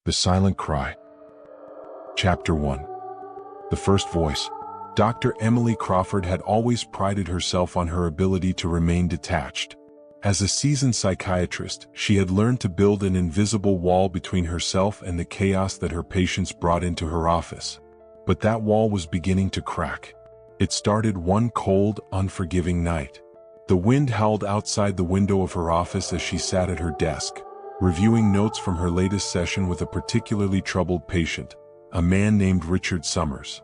The Silent Cry. Chapter 1. The First Voice. Dr. Emily Crawford had always prided herself on her ability to remain detached. As a seasoned psychiatrist, she had learned to build an invisible wall between herself and the chaos that her patients brought into her office. But that wall was beginning to crack. It started one cold, unforgiving night. The wind howled outside the window of her office as she sat at her desk, reviewing notes from her latest session with a particularly troubled patient, a man named Richard Summers.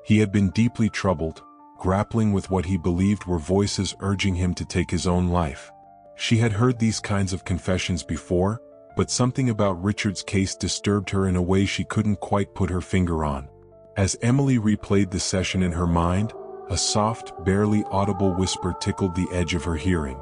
He had been deeply troubled, grappling with what he believed were voices urging him to take his own life. She had heard these kinds of confessions before, but something about Richard's case disturbed her in a way she couldn't quite put her finger on. As Emily replayed the session in her mind, a soft, barely audible whisper tickled the edge of her hearing.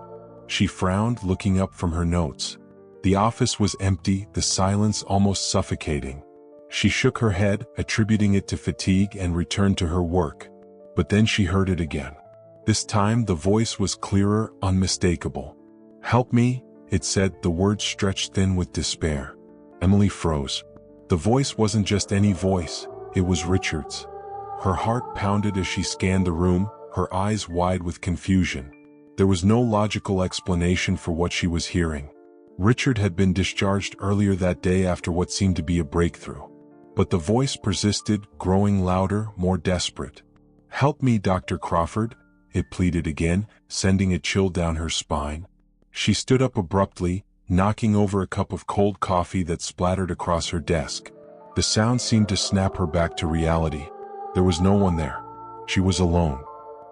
She frowned, looking up from her notes. The office was empty, the silence almost suffocating. She shook her head, attributing it to fatigue, and returned to her work. But then she heard it again. This time the voice was clearer, unmistakable. "Help me," it said, the words stretched thin with despair. Emily froze. The voice wasn't just any voice, it was Richard's. Her heart pounded as she scanned the room, her eyes wide with confusion. There was no logical explanation for what she was hearing. Richard had been discharged earlier that day after what seemed to be a breakthrough. But the voice persisted, growing louder, more desperate. "Help me, Dr. Crawford," it pleaded again, sending a chill down her spine. She stood up abruptly, knocking over a cup of cold coffee that splattered across her desk. The sound seemed to snap her back to reality. There was no one there. She was alone.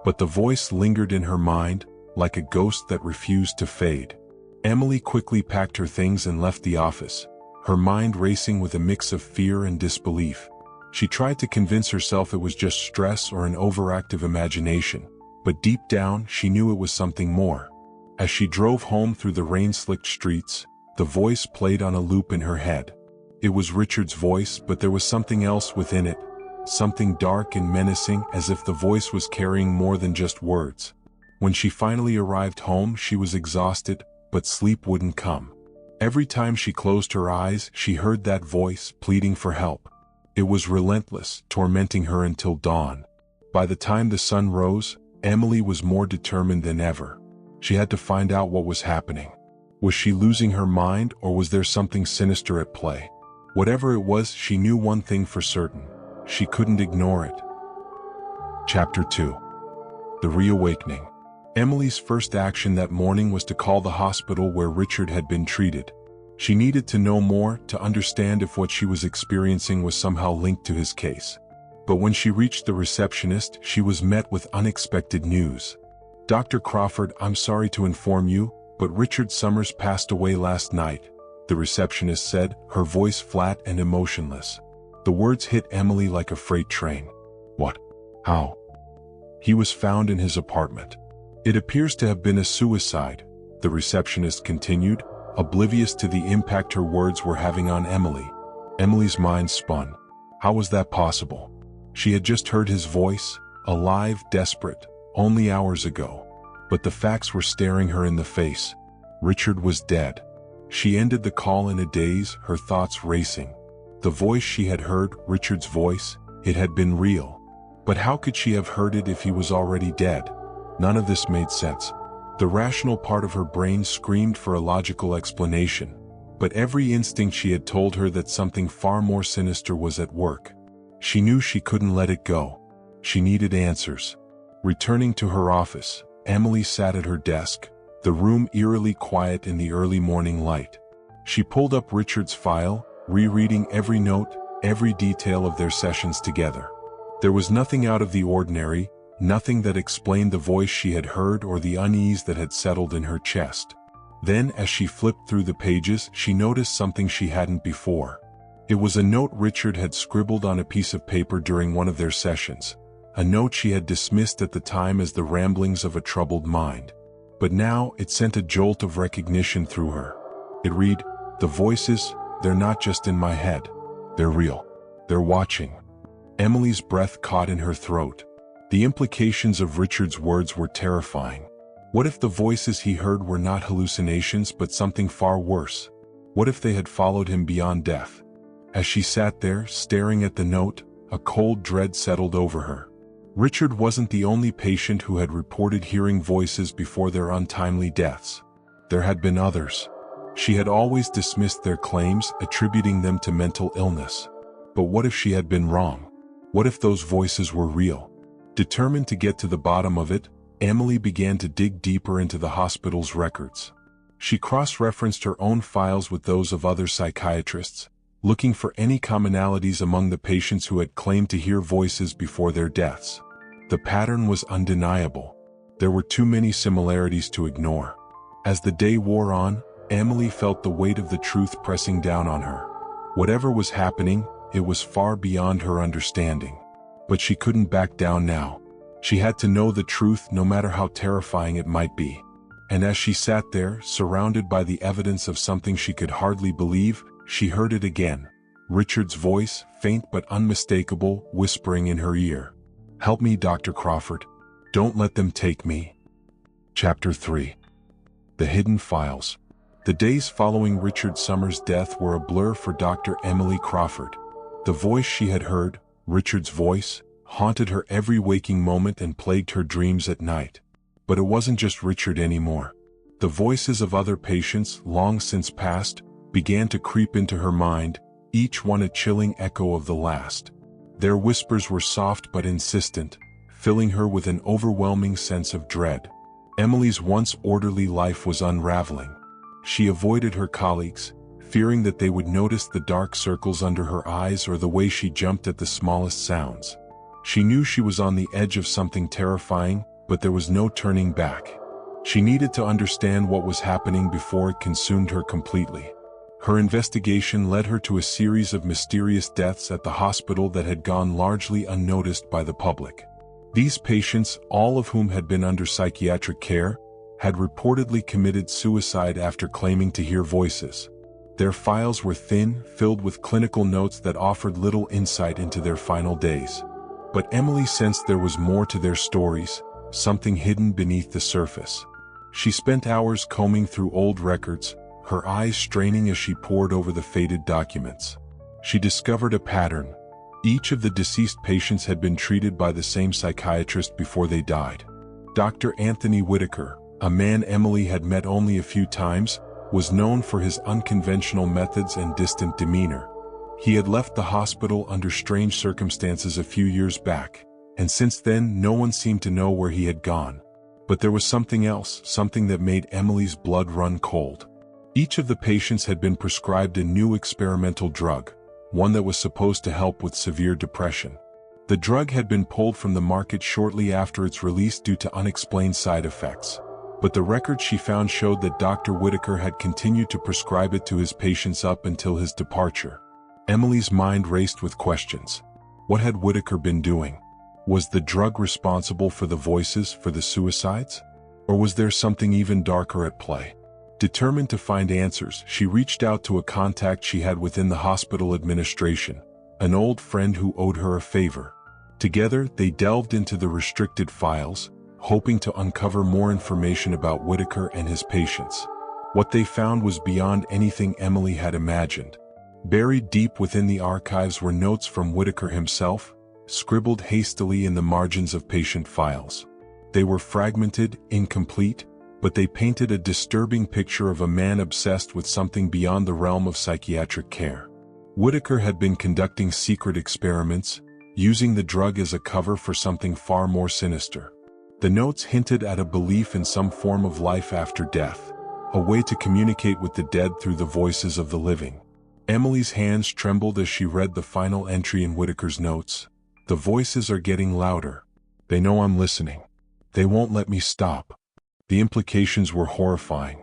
But the voice lingered in her mind, like a ghost that refused to fade. Emily quickly packed her things and left the office, her mind racing with a mix of fear and disbelief. She tried to convince herself it was just stress or an overactive imagination, but deep down she knew it was something more. As she drove home through the rain-slicked streets, the voice played on a loop in her head. It was Richard's voice, but there was something else within it, something dark and menacing, as if the voice was carrying more than just words. When she finally arrived home, she was exhausted, but sleep wouldn't come. Every time she closed her eyes, she heard that voice pleading for help. It was relentless, tormenting her until dawn. By the time the sun rose, Emily was more determined than ever. She had to find out what was happening. Was she losing her mind, or was there something sinister at play? Whatever it was, she knew one thing for certain. She couldn't ignore it. Chapter 2. The Reawakening. Emily's first action that morning was to call the hospital where Richard had been treated. She needed to know more, to understand if what she was experiencing was somehow linked to his case. But when she reached the receptionist, she was met with unexpected news. "Dr. Crawford, I'm sorry to inform you, but Richard Summers passed away last night," the receptionist said, her voice flat and emotionless. The words hit Emily like a freight train. "What? How?" "He was found in his apartment. It appears to have been a suicide," the receptionist continued, oblivious to the impact her words were having on Emily. Emily's mind spun. How was that possible? She had just heard his voice, alive, desperate, only hours ago. But the facts were staring her in the face. Richard was dead. She ended the call in a daze, her thoughts racing. The voice she had heard, Richard's voice, it had been real. But how could she have heard it if he was already dead? None of this made sense. The rational part of her brain screamed for a logical explanation, but every instinct she had told her that something far more sinister was at work. She knew she couldn't let it go. She needed answers. Returning to her office, Emily sat at her desk, the room eerily quiet in the early morning light. She pulled up Richard's file, rereading every note, every detail of their sessions together. There was nothing out of the ordinary, nothing that explained the voice she had heard or the unease that had settled in her chest. Then, as she flipped through the pages, she noticed something she hadn't before. It was a note Richard had scribbled on a piece of paper during one of their sessions, a note she had dismissed at the time as the ramblings of a troubled mind. But now, it sent a jolt of recognition through her. It read, "The voices, they're not just in my head. They're real. They're watching." Emily's breath caught in her throat. The implications of Richard's words were terrifying. What if the voices he heard were not hallucinations but something far worse? What if they had followed him beyond death? As she sat there, staring at the note, a cold dread settled over her. Richard wasn't the only patient who had reported hearing voices before their untimely deaths. There had been others. She had always dismissed their claims, attributing them to mental illness. But what if she had been wrong? What if those voices were real? Determined to get to the bottom of it, Emily began to dig deeper into the hospital's records. She cross-referenced her own files with those of other psychiatrists, looking for any commonalities among the patients who had claimed to hear voices before their deaths. The pattern was undeniable. There were too many similarities to ignore. As the day wore on, Emily felt the weight of the truth pressing down on her. Whatever was happening, it was far beyond her understanding. But she couldn't back down now. She had to know the truth no matter how terrifying it might be. And as she sat there, surrounded by the evidence of something she could hardly believe, she heard it again. Richard's voice, faint but unmistakable, whispering in her ear. "Help me, Dr. Crawford. Don't let them take me." Chapter 3. The Hidden Files. The days following Richard Summers' death were a blur for Dr. Emily Crawford. The voice she had heard, Richard's voice, haunted her every waking moment and plagued her dreams at night. But it wasn't just Richard anymore. The voices of other patients, long since passed, began to creep into her mind, each one a chilling echo of the last. Their whispers were soft but insistent, filling her with an overwhelming sense of dread. Emily's once orderly life was unraveling. She avoided her colleagues, fearing that they would notice the dark circles under her eyes or the way she jumped at the smallest sounds. She knew she was on the edge of something terrifying, but there was no turning back. She needed to understand what was happening before it consumed her completely. Her investigation led her to a series of mysterious deaths at the hospital that had gone largely unnoticed by the public. These patients, all of whom had been under psychiatric care, had reportedly committed suicide after claiming to hear voices. Their files were thin, filled with clinical notes that offered little insight into their final days. But Emily sensed there was more to their stories, something hidden beneath the surface. She spent hours combing through old records, her eyes straining as she pored over the faded documents. She discovered a pattern. Each of the deceased patients had been treated by the same psychiatrist before they died. Dr. Anthony Whitaker, a man Emily had met only a few times, was known for his unconventional methods and distant demeanor. He had left the hospital under strange circumstances a few years back, and since then no one seemed to know where he had gone. But there was something else, something that made Emily's blood run cold. Each of the patients had been prescribed a new experimental drug, one that was supposed to help with severe depression. The drug had been pulled from the market shortly after its release due to unexplained side effects. But the records she found showed that Dr. Whitaker had continued to prescribe it to his patients up until his departure. Emily's mind raced with questions. What had Whitaker been doing? Was the drug responsible for the voices, for the suicides? Or was there something even darker at play? Determined to find answers, she reached out to a contact she had within the hospital administration, an old friend who owed her a favor. Together, they delved into the restricted files, hoping to uncover more information about Whitaker and his patients. What they found was beyond anything Emily had imagined. Buried deep within the archives were notes from Whitaker himself, scribbled hastily in the margins of patient files. They were fragmented, incomplete, but they painted a disturbing picture of a man obsessed with something beyond the realm of psychiatric care. Whitaker had been conducting secret experiments, using the drug as a cover for something far more sinister. The notes hinted at a belief in some form of life after death, a way to communicate with the dead through the voices of the living. Emily's hands trembled as she read the final entry in Whitaker's notes. The voices are getting louder. They know I'm listening. They won't let me stop. The implications were horrifying.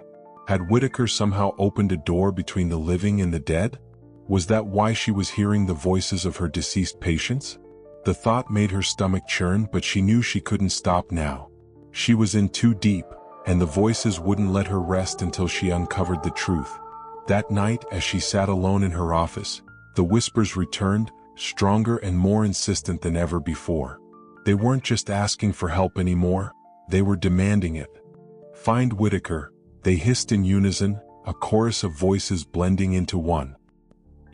Had Whitaker somehow opened a door between the living and the dead? Was that why she was hearing the voices of her deceased patients? The thought made her stomach churn, but she knew she couldn't stop now. She was in too deep, and the voices wouldn't let her rest until she uncovered the truth. That night, as she sat alone in her office, the whispers returned, stronger and more insistent than ever before. They weren't just asking for help anymore, they were demanding it. "Find Whitaker," they hissed in unison, a chorus of voices blending into one.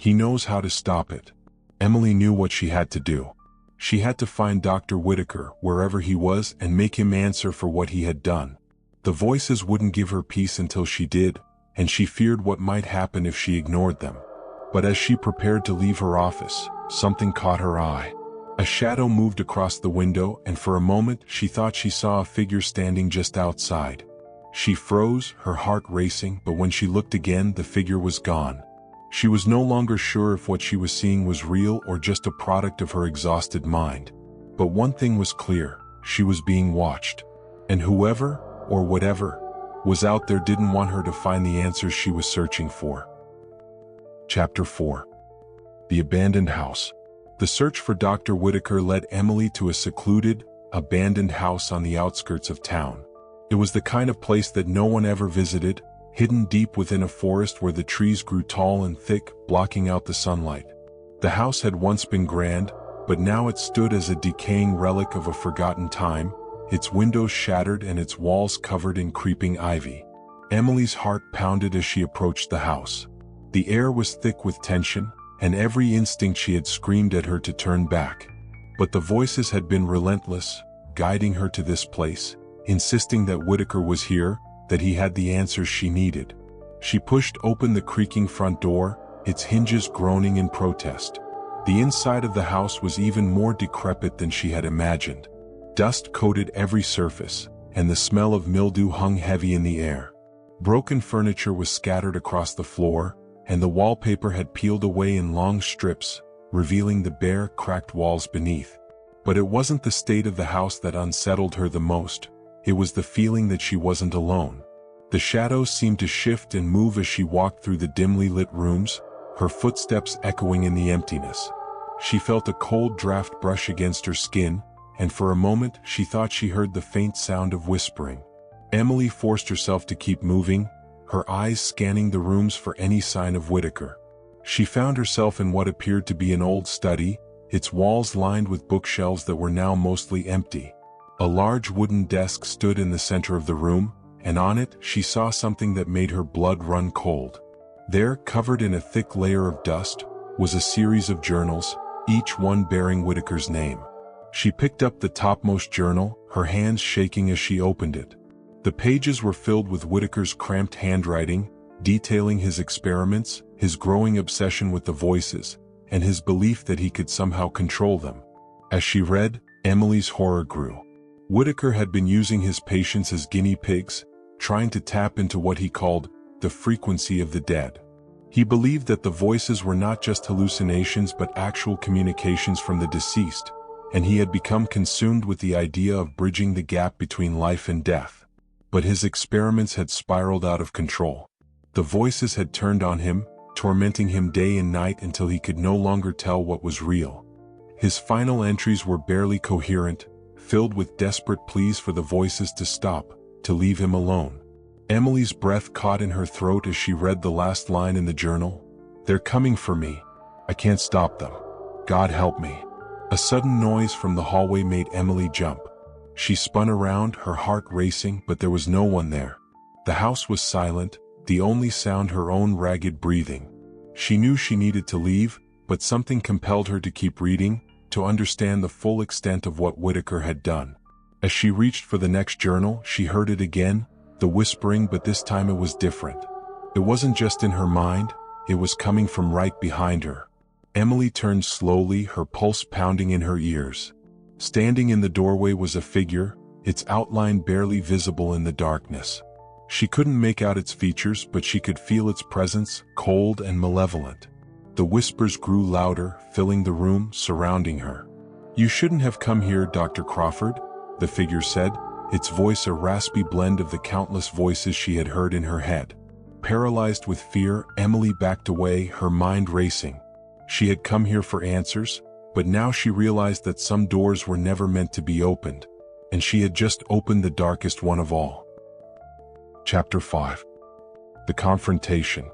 He knows how to stop it. Emily knew what she had to do. She had to find Dr. Whitaker wherever he was and make him answer for what he had done. The voices wouldn't give her peace until she did, and she feared what might happen if she ignored them. But as she prepared to leave her office, something caught her eye. A shadow moved across the window, and for a moment she thought she saw a figure standing just outside. She froze, her heart racing, but when she looked again, the figure was gone. She was no longer sure if what she was seeing was real or just a product of her exhausted mind. But one thing was clear: she was being watched. And whoever, or whatever, was out there didn't want her to find the answers she was searching for. Chapter 4. The Abandoned House. The search for Dr. Whitaker led Emily to a secluded, abandoned house on the outskirts of town. It was the kind of place that no one ever visited, hidden deep within a forest where the trees grew tall and thick, blocking out the sunlight. The house had once been grand, but now it stood as a decaying relic of a forgotten time, its windows shattered and its walls covered in creeping ivy. Emily's heart pounded as she approached the house. The air was thick with tension, and every instinct she had screamed at her to turn back. But the voices had been relentless, guiding her to this place, insisting that Whitaker was here, that he had the answers she needed. She pushed open the creaking front door, its hinges groaning in protest. The inside of the house was even more decrepit than she had imagined. Dust coated every surface, and the smell of mildew hung heavy in the air. Broken furniture was scattered across the floor, and the wallpaper had peeled away in long strips, revealing the bare, cracked walls beneath. But it wasn't the state of the house that unsettled her the most. It was the feeling that she wasn't alone. The shadows seemed to shift and move as she walked through the dimly lit rooms, her footsteps echoing in the emptiness. She felt a cold draft brush against her skin, and for a moment she thought she heard the faint sound of whispering. Emily forced herself to keep moving, her eyes scanning the rooms for any sign of Whitaker. She found herself in what appeared to be an old study, its walls lined with bookshelves that were now mostly empty. A large wooden desk stood in the center of the room, and on it she saw something that made her blood run cold. There, covered in a thick layer of dust, was a series of journals, each one bearing Whitaker's name. She picked up the topmost journal, her hands shaking as she opened it. The pages were filled with Whitaker's cramped handwriting, detailing his experiments, his growing obsession with the voices, and his belief that he could somehow control them. As she read, Emily's horror grew. Whitaker had been using his patients as guinea pigs, trying to tap into what he called the frequency of the dead. He believed that the voices were not just hallucinations but actual communications from the deceased, and he had become consumed with the idea of bridging the gap between life and death. But his experiments had spiraled out of control. The voices had turned on him, tormenting him day and night until he could no longer tell what was real. His final entries were barely coherent, filled with desperate pleas for the voices to stop, to leave him alone. Emily's breath caught in her throat as she read the last line in the journal. "They're coming for me. I can't stop them. God help me." A sudden noise from the hallway made Emily jump. She spun around, her heart racing, but there was no one there. The house was silent, the only sound her own ragged breathing. She knew she needed to leave, but something compelled her to keep reading, to understand the full extent of what Whitaker had done. As she reached for the next journal, she heard it again, the whispering, but this time it was different. It wasn't just in her mind, it was coming from right behind her. Emily turned slowly, her pulse pounding in her ears. Standing in the doorway was a figure, its outline barely visible in the darkness. She couldn't make out its features, but she could feel its presence, cold and malevolent. The whispers grew louder, filling the room, surrounding her. "You shouldn't have come here, Dr. Crawford," the figure said, its voice a raspy blend of the countless voices she had heard in her head. Paralyzed with fear, Emily backed away, her mind racing. She had come here for answers, but now she realized that some doors were never meant to be opened, and she had just opened the darkest one of all. Chapter 5. The Confrontation.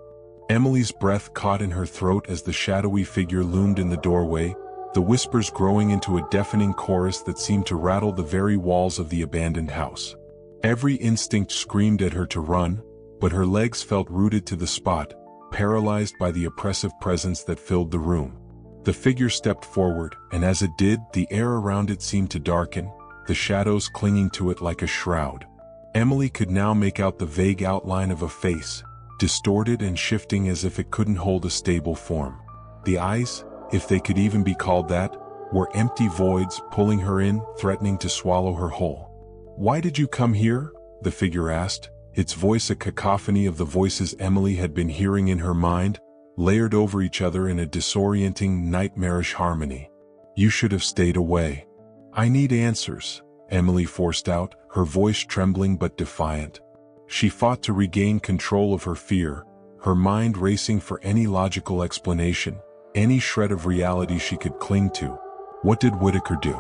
Emily's breath caught in her throat as the shadowy figure loomed in the doorway, the whispers growing into a deafening chorus that seemed to rattle the very walls of the abandoned house. Every instinct screamed at her to run, but her legs felt rooted to the spot, paralyzed by the oppressive presence that filled the room. The figure stepped forward, and as it did, the air around it seemed to darken, the shadows clinging to it like a shroud. Emily could now make out the vague outline of a face, distorted and shifting as if it couldn't hold a stable form. The eyes, if they could even be called that, were empty voids pulling her in, threatening to swallow her whole. "Why did you come here?" the figure asked, its voice a cacophony of the voices Emily had been hearing in her mind, layered over each other in a disorienting, nightmarish harmony. "You should have stayed away." "I need answers," Emily forced out, her voice trembling but defiant. She fought to regain control of her fear, her mind racing for any logical explanation, any shred of reality she could cling to. What did Whitaker do?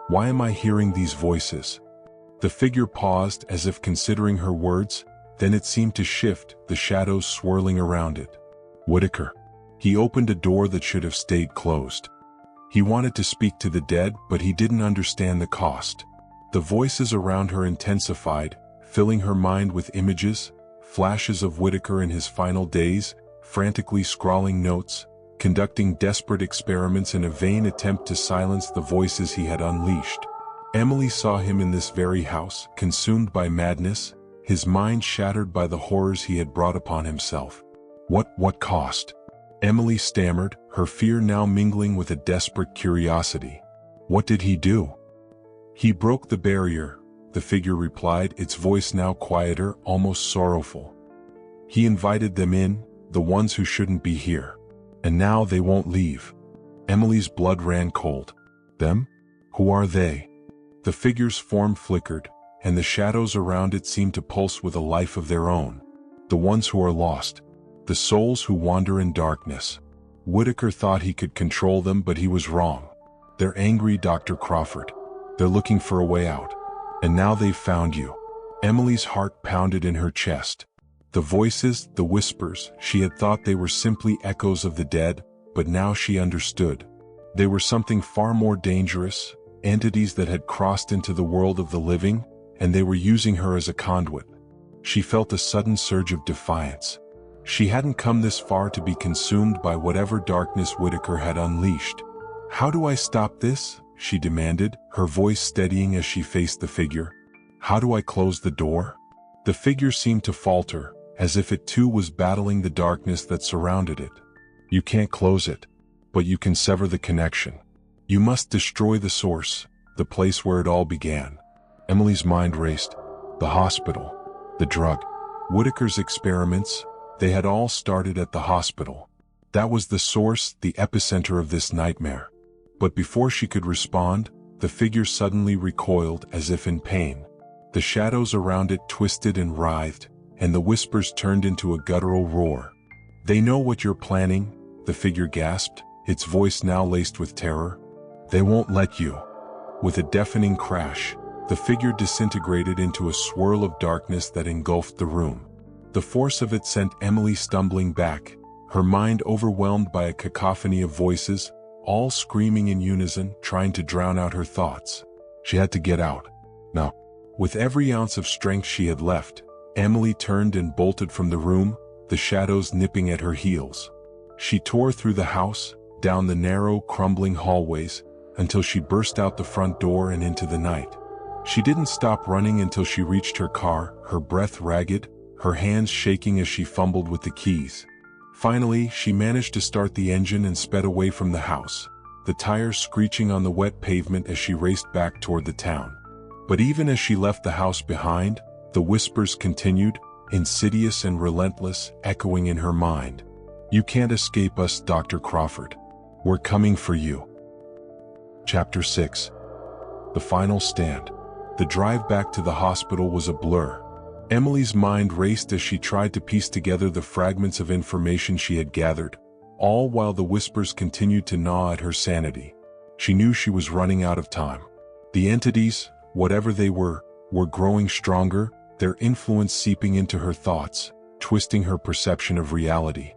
Why am I hearing these voices? The figure paused as if considering her words, then it seemed to shift, the shadows swirling around it. Whitaker. He opened a door that should have stayed closed. He wanted to speak to the dead, but he didn't understand the cost. The voices around her intensified, filling her mind with images, flashes of Whitaker in his final days, frantically scrawling notes, conducting desperate experiments in a vain attempt to silence the voices he had unleashed. Emily saw him in this very house, consumed by madness, his mind shattered by the horrors he had brought upon himself. What cost? Emily stammered, her fear now mingling with a desperate curiosity. What did he do? He broke the barrier, the figure replied, its voice now quieter, almost sorrowful. He invited them in, the ones who shouldn't be here. And now they won't leave. Emily's blood ran cold. Them? Who are they? The figure's form flickered, and the shadows around it seemed to pulse with a life of their own. The ones who are lost. The souls who wander in darkness. Whitaker thought he could control them, but he was wrong. They're angry, Dr. Crawford. They're looking for a way out. And now they've found you. Emily's heart pounded in her chest. The voices, the whispers, she had thought they were simply echoes of the dead, but now she understood. They were something far more dangerous, entities that had crossed into the world of the living, and they were using her as a conduit. She felt a sudden surge of defiance. She hadn't come this far to be consumed by whatever darkness Whitaker had unleashed. "How do I stop this?" she demanded, her voice steadying as she faced the figure. "How do I close the door?" The figure seemed to falter, as if it too was battling the darkness that surrounded it. "You can't close it, but you can sever the connection. You must destroy the source, the place where it all began." Emily's mind raced. The hospital, the drug, Whitaker's experiments, they had all started at the hospital. That was the source, the epicenter of this nightmare. But before she could respond, the figure suddenly recoiled as if in pain. The shadows around it twisted and writhed, and the whispers turned into a guttural roar. "They know what you're planning," the figure gasped, its voice now laced with terror. "They won't let you." With a deafening crash, the figure disintegrated into a swirl of darkness that engulfed the room. The force of it sent Emily stumbling back, her mind overwhelmed by a cacophony of voices, all screaming in unison, trying to drown out her thoughts. She had to get out. Now. With every ounce of strength she had left, Emily turned and bolted from the room, the shadows nipping at her heels. She tore through the house, down the narrow, crumbling hallways, until she burst out the front door and into the night. She didn't stop running until she reached her car, her breath ragged, her hands shaking as she fumbled with the keys. Finally, she managed to start the engine and sped away from the house, the tires screeching on the wet pavement as she raced back toward the town. But even as she left the house behind, the whispers continued, insidious and relentless, echoing in her mind. "You can't escape us, Dr. Crawford. We're coming for you." Chapter 6. The Final Stand. The drive back to the hospital was a blur. Emily's mind raced as she tried to piece together the fragments of information she had gathered, all while the whispers continued to gnaw at her sanity. She knew she was running out of time. The entities, whatever they were growing stronger, their influence seeping into her thoughts, twisting her perception of reality.